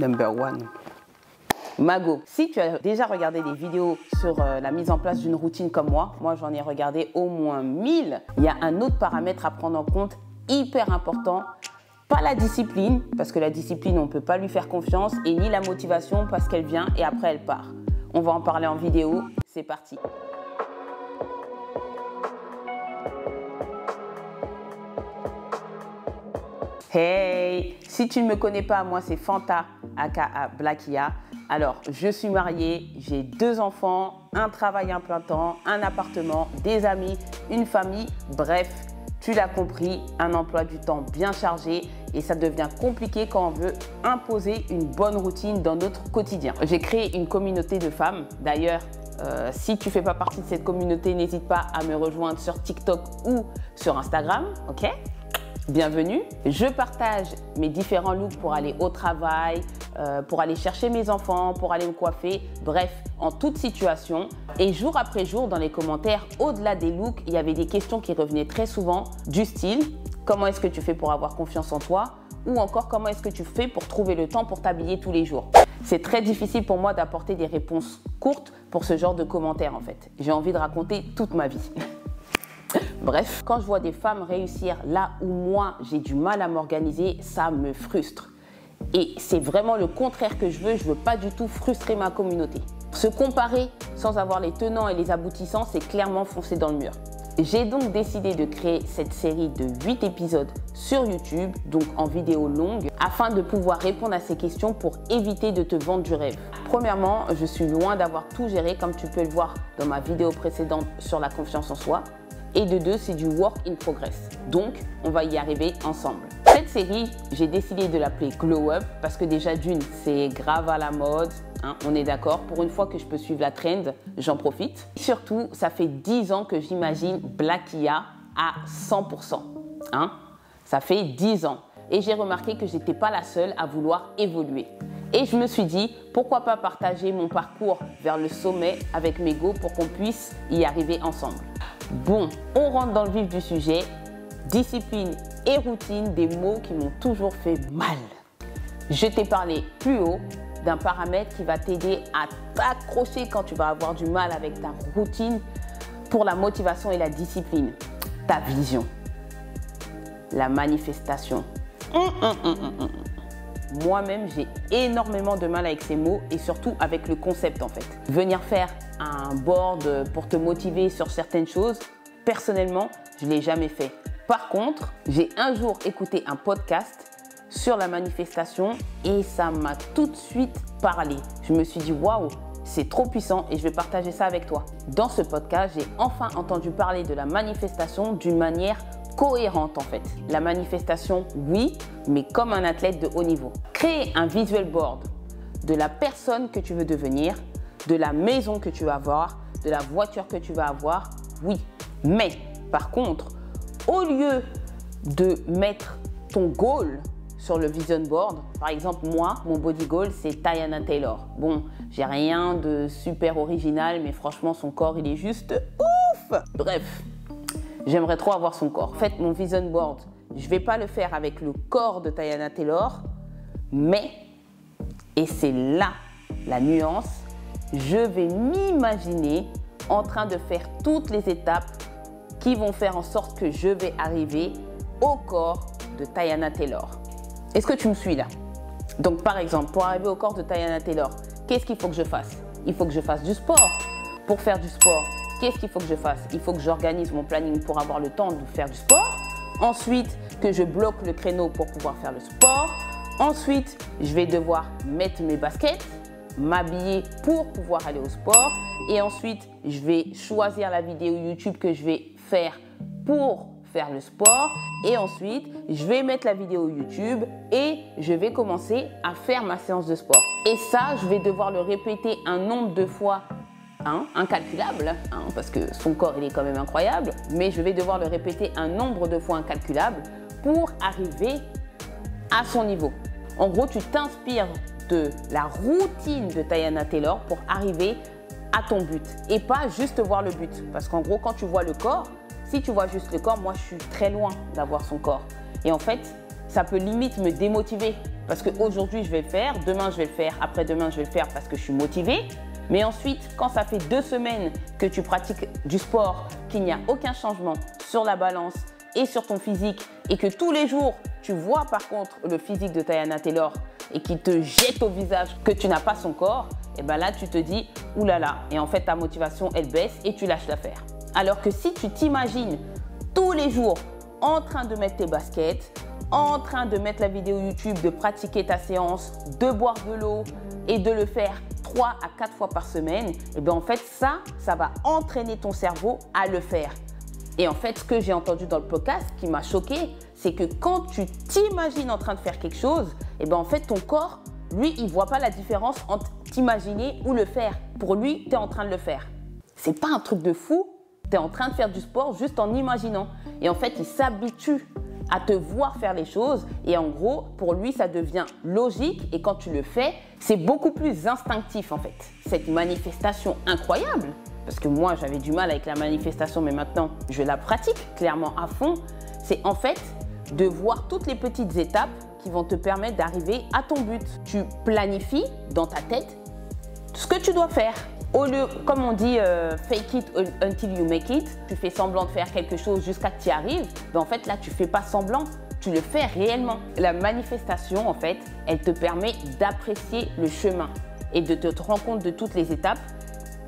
Number one. Mago, si tu as déjà regardé des vidéos sur la mise en place d'une routine comme moi j'en ai regardé au moins 1000, il y a un autre paramètre à prendre en compte, hyper important, pas la discipline, parce que la discipline on ne peut pas lui faire confiance, et ni la motivation parce qu'elle vient et après elle part. On va en parler en vidéo, c'est parti. Hey, si tu ne me connais pas, moi c'est Fanta, aka Blackia. Alors, je suis mariée, j'ai 2 enfants, un travail à plein temps, un appartement, des amis, une famille, bref, tu l'as compris, un emploi du temps bien chargé et ça devient compliqué quand on veut imposer une bonne routine dans notre quotidien. J'ai créé une communauté de femmes, d'ailleurs, si tu ne fais pas partie de cette communauté, n'hésite pas à me rejoindre sur TikTok ou sur Instagram, ok ? Bienvenue, je partage mes différents looks pour aller au travail, pour aller chercher mes enfants, pour aller me coiffer, bref, en toute situation. Et jour après jour, dans les commentaires, au-delà des looks, il y avait des questions qui revenaient très souvent du style « Comment est-ce que tu fais pour avoir confiance en toi ?» ou encore « Comment est-ce que tu fais pour trouver le temps pour t'habiller tous les jours ?» C'est très difficile pour moi d'apporter des réponses courtes pour ce genre de commentaires en fait. J'ai envie de raconter toute ma vie. Bref, quand je vois des femmes réussir là où moi j'ai du mal à m'organiser, ça me frustre. Et c'est vraiment le contraire que je veux pas du tout frustrer ma communauté. Se comparer sans avoir les tenants et les aboutissants, c'est clairement foncer dans le mur. J'ai donc décidé de créer cette série de 8 épisodes sur YouTube, donc en vidéo longue, afin de pouvoir répondre à ces questions pour éviter de te vendre du rêve. Premièrement, je suis loin d'avoir tout géré comme tu peux le voir dans ma vidéo précédente sur la confiance en soi. Et de 2, c'est du work in progress. Donc, on va y arriver ensemble. Cette série, j'ai décidé de l'appeler Glow Up parce que déjà d'une, c'est grave à la mode, hein, on est d'accord. Pour une fois que je peux suivre la trend, j'en profite. Surtout, ça fait 10 ans que j'imagine Blackia à 100%. Hein. Ça fait 10 ans. Et j'ai remarqué que je n'étais pas la seule à vouloir évoluer. Et je me suis dit, pourquoi pas partager mon parcours vers le sommet avec Mego pour qu'on puisse y arriver ensemble. Bon, on rentre dans le vif du sujet. Discipline et routine, des mots qui m'ont toujours fait mal. Je t'ai parlé plus haut d'un paramètre qui va t'aider à t'accrocher quand tu vas avoir du mal avec ta routine pour la motivation et la discipline. Ta vision. La manifestation. Moi-même, j'ai énormément de mal avec ces mots et surtout avec le concept en fait. Venir faire un board pour te motiver sur certaines choses, personnellement, je ne l'ai jamais fait. Par contre, j'ai un jour écouté un podcast sur la manifestation et ça m'a tout de suite parlé. Je me suis dit waouh, c'est trop puissant et je vais partager ça avec toi. Dans ce podcast, j'ai enfin entendu parler de la manifestation d'une manière cohérente en fait. La manifestation, oui, mais comme un athlète de haut niveau. Créer un visual board de la personne que tu veux devenir, de la maison que tu vas avoir, de la voiture que tu vas avoir, oui. Mais par contre, au lieu de mettre ton goal sur le vision board, par exemple moi, mon body goal c'est Tayana Taylor. Bon, j'ai rien de super original, mais franchement son corps il est juste ouf. Bref. J'aimerais trop avoir son corps. En fait, mon vision board, je ne vais pas le faire avec le corps de Tayana Taylor, mais, et c'est là la nuance, je vais m'imaginer en train de faire toutes les étapes qui vont faire en sorte que je vais arriver au corps de Tayana Taylor. Est-ce que tu me suis là? Donc, par exemple, pour arriver au corps de Tayana Taylor, qu'est-ce qu'il faut que je fasse? Il faut que je fasse du sport. Pour faire du sport, qu'est-ce qu'il faut que je fasse? Il faut que j'organise mon planning pour avoir le temps de faire du sport. Ensuite, que je bloque le créneau pour pouvoir faire le sport. Ensuite, je vais devoir mettre mes baskets, m'habiller pour pouvoir aller au sport. Et ensuite, je vais choisir la vidéo YouTube que je vais faire pour faire le sport. Et ensuite, je vais mettre la vidéo YouTube et je vais commencer à faire ma séance de sport. Et ça, je vais devoir le répéter un nombre de fois incalculable, parce que son corps il est quand même incroyable, mais je vais devoir le répéter un nombre de fois incalculable pour arriver à son niveau. En gros, tu t'inspires de la routine de Tayana Taylor pour arriver à ton but et pas juste voir le but. Parce qu'en gros, quand tu vois le corps, si tu vois juste le corps, moi je suis très loin d'avoir son corps. Et en fait, ça peut limite me démotiver parce qu'aujourd'hui je vais le faire, demain je vais le faire, après-demain je vais le faire parce que je suis motivée. Mais ensuite, quand ça fait 2 semaines que tu pratiques du sport, qu'il n'y a aucun changement sur la balance et sur ton physique et que tous les jours, tu vois par contre le physique de Tayana Taylor et qu'il te jette au visage que tu n'as pas son corps, et bien là, tu te dis « oulala » et en fait, ta motivation, elle baisse et tu lâches l'affaire. Alors que si tu t'imagines tous les jours en train de mettre tes baskets, en train de mettre la vidéo YouTube, de pratiquer ta séance, de boire de l'eau et de le faire 3 à 4 fois par semaine, et bien en fait, ça va entraîner ton cerveau à le faire. Et en fait, ce que j'ai entendu dans le podcast qui m'a choqué, c'est que quand tu t'imagines en train de faire quelque chose, et bien en fait, ton corps, lui, il ne voit pas la différence entre t'imaginer ou le faire. Pour lui, tu es en train de le faire. C'est pas un truc de fou. Tu es en train de faire du sport juste en imaginant. Et en fait, il s'habitue à te voir faire les choses. Et en gros, pour lui, ça devient logique. Et quand tu le fais, c'est beaucoup plus instinctif en fait. Cette manifestation incroyable, parce que moi, j'avais du mal avec la manifestation, mais maintenant, je la pratique clairement à fond. C'est en fait de voir toutes les petites étapes qui vont te permettre d'arriver à ton but. Tu planifies dans ta tête ce que tu dois faire. Au lieu, comme on dit, fake it until you make it, tu fais semblant de faire quelque chose jusqu'à ce que tu y arrives, ben en fait là, tu ne fais pas semblant, tu le fais réellement. La manifestation, en fait, elle te permet d'apprécier le chemin et de te rendre compte de toutes les étapes,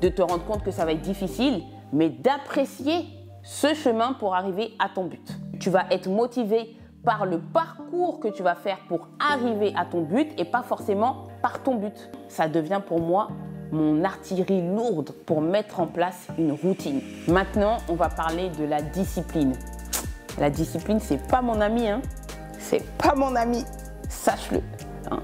de te rendre compte que ça va être difficile, mais d'apprécier ce chemin pour arriver à ton but. Tu vas être motivé par le parcours que tu vas faire pour arriver à ton but et pas forcément par ton but. Ça devient pour moi mon artillerie lourde pour mettre en place une routine. Maintenant, on va parler de la discipline. La discipline, c'est pas mon ami, hein. C'est pas mon ami, sache-le. Hein.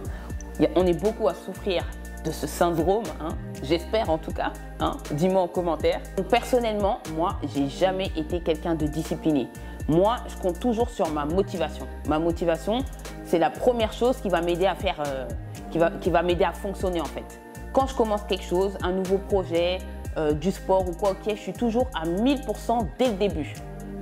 On est beaucoup à souffrir de ce syndrome, hein. J'espère en tout cas. Hein. Dis-moi en commentaire. Donc, personnellement, moi, j'ai jamais été quelqu'un de discipliné. Moi, je compte toujours sur ma motivation. Ma motivation, c'est la première chose qui va m'aider à faire, qui va m'aider à fonctionner en fait. Quand je commence quelque chose, un nouveau projet, du sport ou quoi, ok, je suis toujours à 1000% dès le début.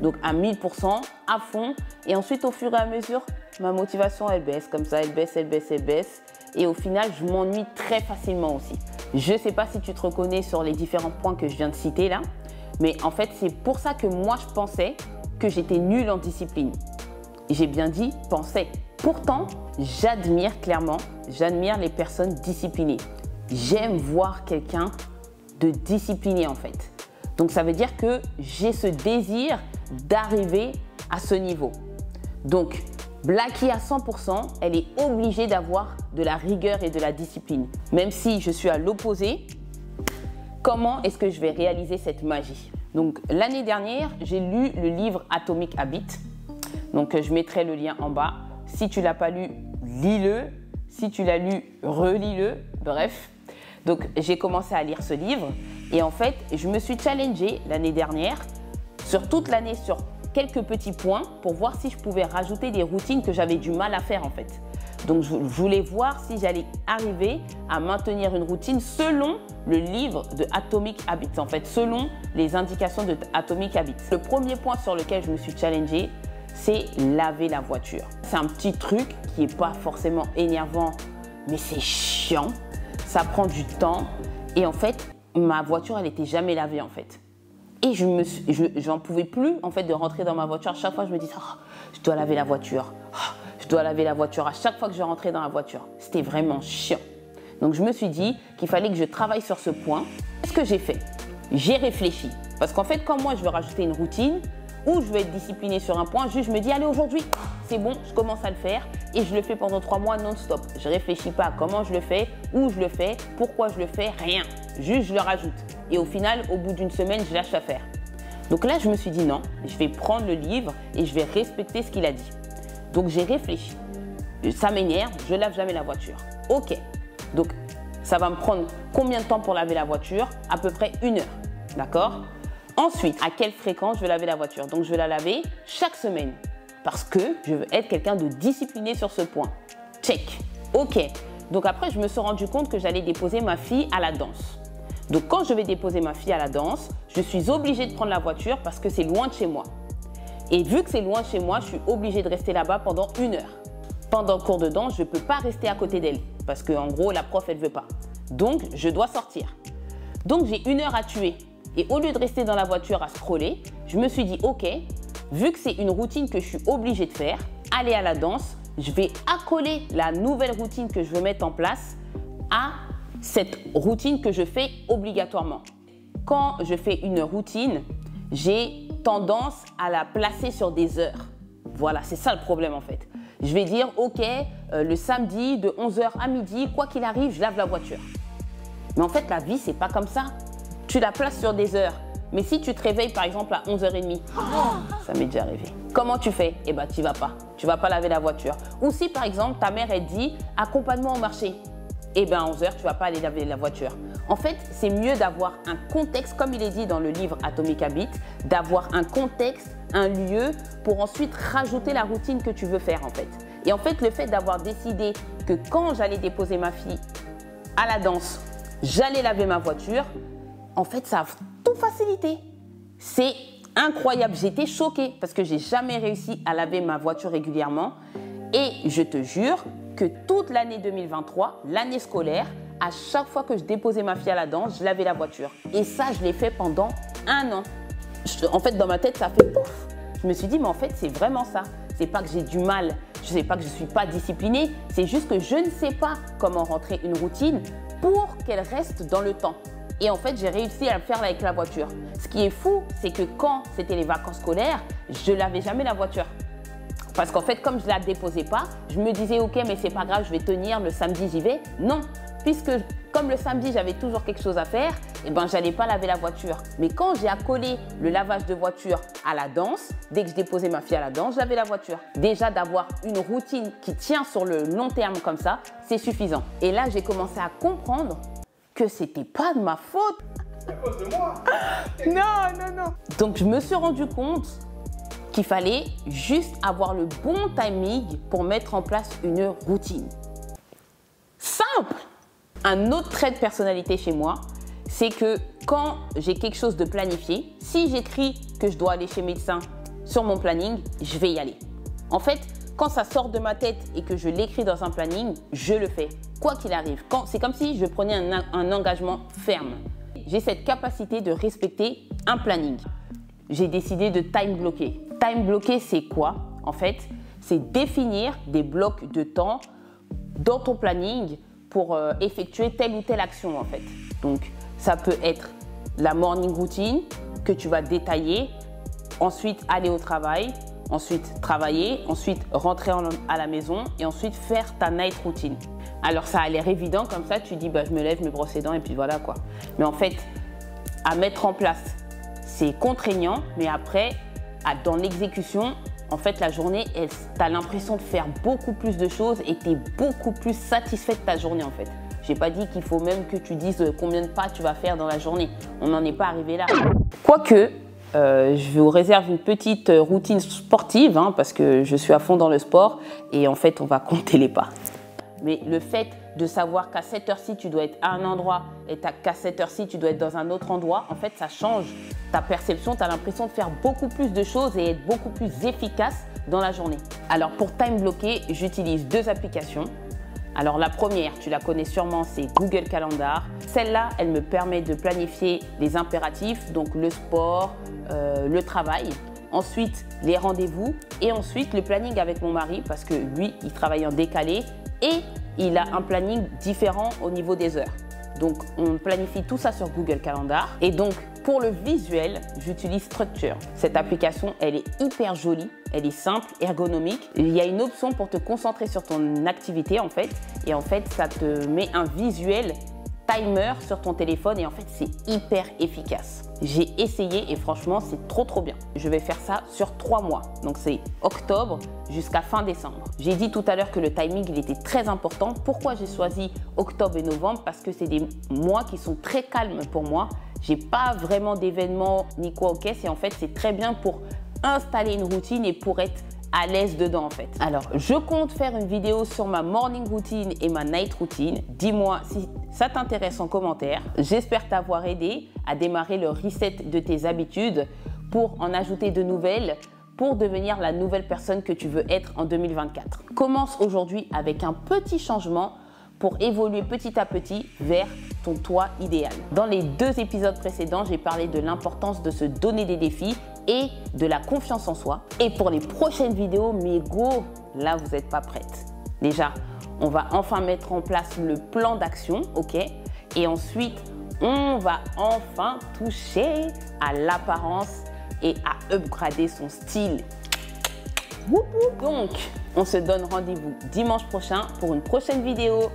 Donc à 1000%, à fond. Et ensuite, au fur et à mesure, ma motivation, elle baisse comme ça, elle baisse, elle baisse, elle baisse. Et au final, je m'ennuie très facilement aussi. Je ne sais pas si tu te reconnais sur les différents points que je viens de citer là. Mais en fait, c'est pour ça que moi, je pensais que j'étais nulle en discipline. J'ai bien dit pensais. Pourtant, j'admire les personnes disciplinées. J'aime voir quelqu'un de discipliné en fait. Donc ça veut dire que j'ai ce désir d'arriver à ce niveau. Donc Blackie à 100%, elle est obligée d'avoir de la rigueur et de la discipline. Même si je suis à l'opposé, comment est-ce que je vais réaliser cette magie? Donc l'année dernière, j'ai lu le livre Atomic Habits. Donc je mettrai le lien en bas. Si tu ne l'as pas lu, lis-le. Si tu l'as lu, relis-le. Bref. Donc, j'ai commencé à lire ce livre et en fait, je me suis challengée l'année dernière, sur toute l'année, sur quelques petits points pour voir si je pouvais rajouter des routines que j'avais du mal à faire en fait. Donc, je voulais voir si j'allais arriver à maintenir une routine selon le livre de Atomic Habits, en fait, selon les indications de Atomic Habits. Le premier point sur lequel je me suis challengée, c'est laver la voiture. C'est un petit truc qui n'est pas forcément énervant, mais c'est chiant. Ça prend du temps et en fait, ma voiture, elle n'était jamais lavée en fait. Et j'en pouvais plus en fait de rentrer dans ma voiture. À chaque fois, je me disais, oh, je dois laver la voiture. Oh, je dois laver la voiture à chaque fois que je rentrais dans la voiture. C'était vraiment chiant. Donc, je me suis dit qu'il fallait que je travaille sur ce point. Qu'est-ce que j'ai fait? J'ai réfléchi. Parce qu'en fait, quand moi, je veux rajouter une routine ou je veux être disciplinée sur un point, juste je me dis, allez, aujourd'hui, c'est bon, je commence à le faire et je le fais pendant 3 mois non-stop. Je ne réfléchis pas à comment je le fais, où je le fais, pourquoi je le fais, rien. Juste, je le rajoute. Et au final, au bout d'une semaine, je lâche l'affaire. Donc là, je me suis dit non, je vais prendre le livre et je vais respecter ce qu'il a dit. Donc, j'ai réfléchi. Ça m'énerve, je ne lave jamais la voiture. Ok. Donc, ça va me prendre combien de temps pour laver la voiture? À peu près 1 heure. D'accord? Ensuite, à quelle fréquence je vais laver la voiture? Donc, je vais la laver chaque semaine parce que je veux être quelqu'un de discipliné sur ce point. Check. Ok. Donc, après, je me suis rendu compte que j'allais déposer ma fille à la danse. Donc, quand je vais déposer ma fille à la danse, je suis obligée de prendre la voiture parce que c'est loin de chez moi. Et vu que c'est loin de chez moi, je suis obligée de rester là-bas pendant 1 heure. pendant le cours de danse, je ne peux pas rester à côté d'elle parce qu'en gros, la prof, elle ne veut pas. Donc, je dois sortir. Donc, j'ai 1 heure à tuer. Et au lieu de rester dans la voiture à scroller, je me suis dit, OK, vu que c'est une routine que je suis obligée de faire, aller à la danse, je vais accoler la nouvelle routine que je veux mettre en place à cette routine que je fais obligatoirement. Quand je fais une routine, j'ai tendance à la placer sur des heures. Voilà, c'est ça le problème en fait. Je vais dire, OK, le samedi de 11h à midi, quoi qu'il arrive, je lave la voiture. Mais en fait, la vie, c'est pas comme ça. Tu la places sur des heures. Mais si tu te réveilles par exemple à 11h30, ça m'est déjà arrivé. Comment tu fais? Eh bien, tu vas pas. Tu vas pas laver la voiture. Ou si par exemple, ta mère, elle dit, accompagne-moi au marché. Eh bien, à 11h, tu vas pas aller laver la voiture. En fait, c'est mieux d'avoir un contexte, comme il est dit dans le livre Atomic Habits, d'avoir un contexte, un lieu pour ensuite rajouter la routine que tu veux faire en fait. Et en fait, le fait d'avoir décidé que quand j'allais déposer ma fille à la danse, j'allais laver ma voiture, en fait, ça a tout facilité. C'est incroyable. J'étais choquée parce que j'ai jamais réussi à laver ma voiture régulièrement. Et je te jure que toute l'année 2023, l'année scolaire, à chaque fois que je déposais ma fille à la danse, je lavais la voiture. Et ça, je l'ai fait pendant 1 an. En fait, dans ma tête, ça fait pouf. Je me suis dit, mais en fait, c'est vraiment ça. C'est pas que j'ai du mal, je sais pas que je suis pas disciplinée, c'est juste que je ne sais pas comment rentrer une routine pour qu'elle reste dans le temps. Et en fait, j'ai réussi à le faire avec la voiture. Ce qui est fou, c'est que quand c'était les vacances scolaires, je lavais jamais la voiture. Parce qu'en fait, comme je ne la déposais pas, je me disais, OK, mais c'est pas grave, je vais tenir, le samedi, j'y vais. Non, puisque comme le samedi, j'avais toujours quelque chose à faire, eh ben, j'allais pas laver la voiture. Mais quand j'ai accolé le lavage de voiture à la danse, dès que je déposais ma fille à la danse, je lavais la voiture. Déjà, d'avoir une routine qui tient sur le long terme comme ça, c'est suffisant. Et là, j'ai commencé à comprendre que c'était pas de ma faute. C'est à cause de moi. Non. Donc, je me suis rendu compte qu'il fallait juste avoir le bon timing pour mettre en place une routine. Simple! Un autre trait de personnalité chez moi, c'est que quand j'ai quelque chose de planifié, si j'écris que je dois aller chez médecin sur mon planning, je vais y aller. En fait, quand ça sort de ma tête et que je l'écris dans un planning, je le fais, quoi qu'il arrive. C'est comme si je prenais un engagement ferme. J'ai cette capacité de respecter un planning. J'ai décidé de time bloquer. Time bloquer, c'est quoi? En fait, c'est définir des blocs de temps dans ton planning pour effectuer telle ou telle action en fait. Donc, ça peut être la morning routine que tu vas détailler, ensuite aller au travail, ensuite travailler, ensuite rentrer à la maison et ensuite faire ta night routine. Alors, ça a l'air évident comme ça, tu dis bah, je me lève, je me brosse les dents et puis voilà quoi. Mais en fait, à mettre en place, c'est contraignant, mais après, dans l'exécution, en fait, la journée, tu as l'impression de faire beaucoup plus de choses et tu es beaucoup plus satisfait de ta journée, en fait. Je n'ai pas dit qu'il faut même que tu dises combien de pas tu vas faire dans la journée. On n'en est pas arrivé là. Quoique, je vous réserve une petite routine sportive, hein, parce que je suis à fond dans le sport et en fait, on va compter les pas. Mais le fait de savoir qu'à cette heure-ci, tu dois être à un endroit et qu'à cette heure-ci, tu dois être dans un autre endroit, en fait, ça change ta perception. Tu as l'impression de faire beaucoup plus de choses et être beaucoup plus efficace dans la journée. Alors, pour time bloquer, j'utilise 2 applications. Alors, la première, tu la connais sûrement, c'est Google Calendar. Celle-là, elle me permet de planifier les impératifs, donc le sport, le travail. Ensuite, les rendez-vous et ensuite le planning avec mon mari parce que lui, il travaille en décalé et il a un planning différent au niveau des heures. Donc, on planifie tout ça sur Google Calendar. Et donc, pour le visuel, j'utilise Structure. Cette application, elle est hyper jolie, elle est simple, ergonomique. Il y a une option pour te concentrer sur ton activité, en fait. Et en fait, ça te met un visuel timer sur ton téléphone et en fait, c'est hyper efficace. J'ai essayé et franchement, c'est trop bien. Je vais faire ça sur 3 mois. Donc, c'est octobre jusqu'à fin décembre. J'ai dit tout à l'heure que le timing, il était très important. Pourquoi j'ai choisi octobre et novembre? Parce que c'est des mois qui sont très calmes pour moi. J'ai pas vraiment d'événements ni quoi au caisse et en fait, c'est très bien pour installer une routine et pour être à l'aise dedans en fait. Alors, je compte faire une vidéo sur ma morning routine et ma night routine. Dis-moi si ça t'intéresse en commentaire. J'espère t'avoir aidé à démarrer le reset de tes habitudes pour en ajouter de nouvelles, pour devenir la nouvelle personne que tu veux être en 2024. Commence aujourd'hui avec un petit changement pour évoluer petit à petit vers ton toi idéal. Dans les 2 épisodes précédents, j'ai parlé de l'importance de se donner des défis et de la confiance en soi. Et pour les prochaines vidéos, mais go, là vous n'êtes pas prête. Déjà, on va enfin mettre en place le plan d'action, ok? Et ensuite, on va enfin toucher à l'apparence et à upgrader son style. Donc, on se donne rendez-vous dimanche prochain pour une prochaine vidéo.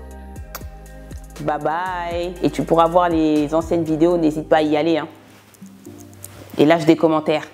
Bye bye. Et tu pourras voir les anciennes vidéos, n'hésite pas à y aller. Et lâche des commentaires.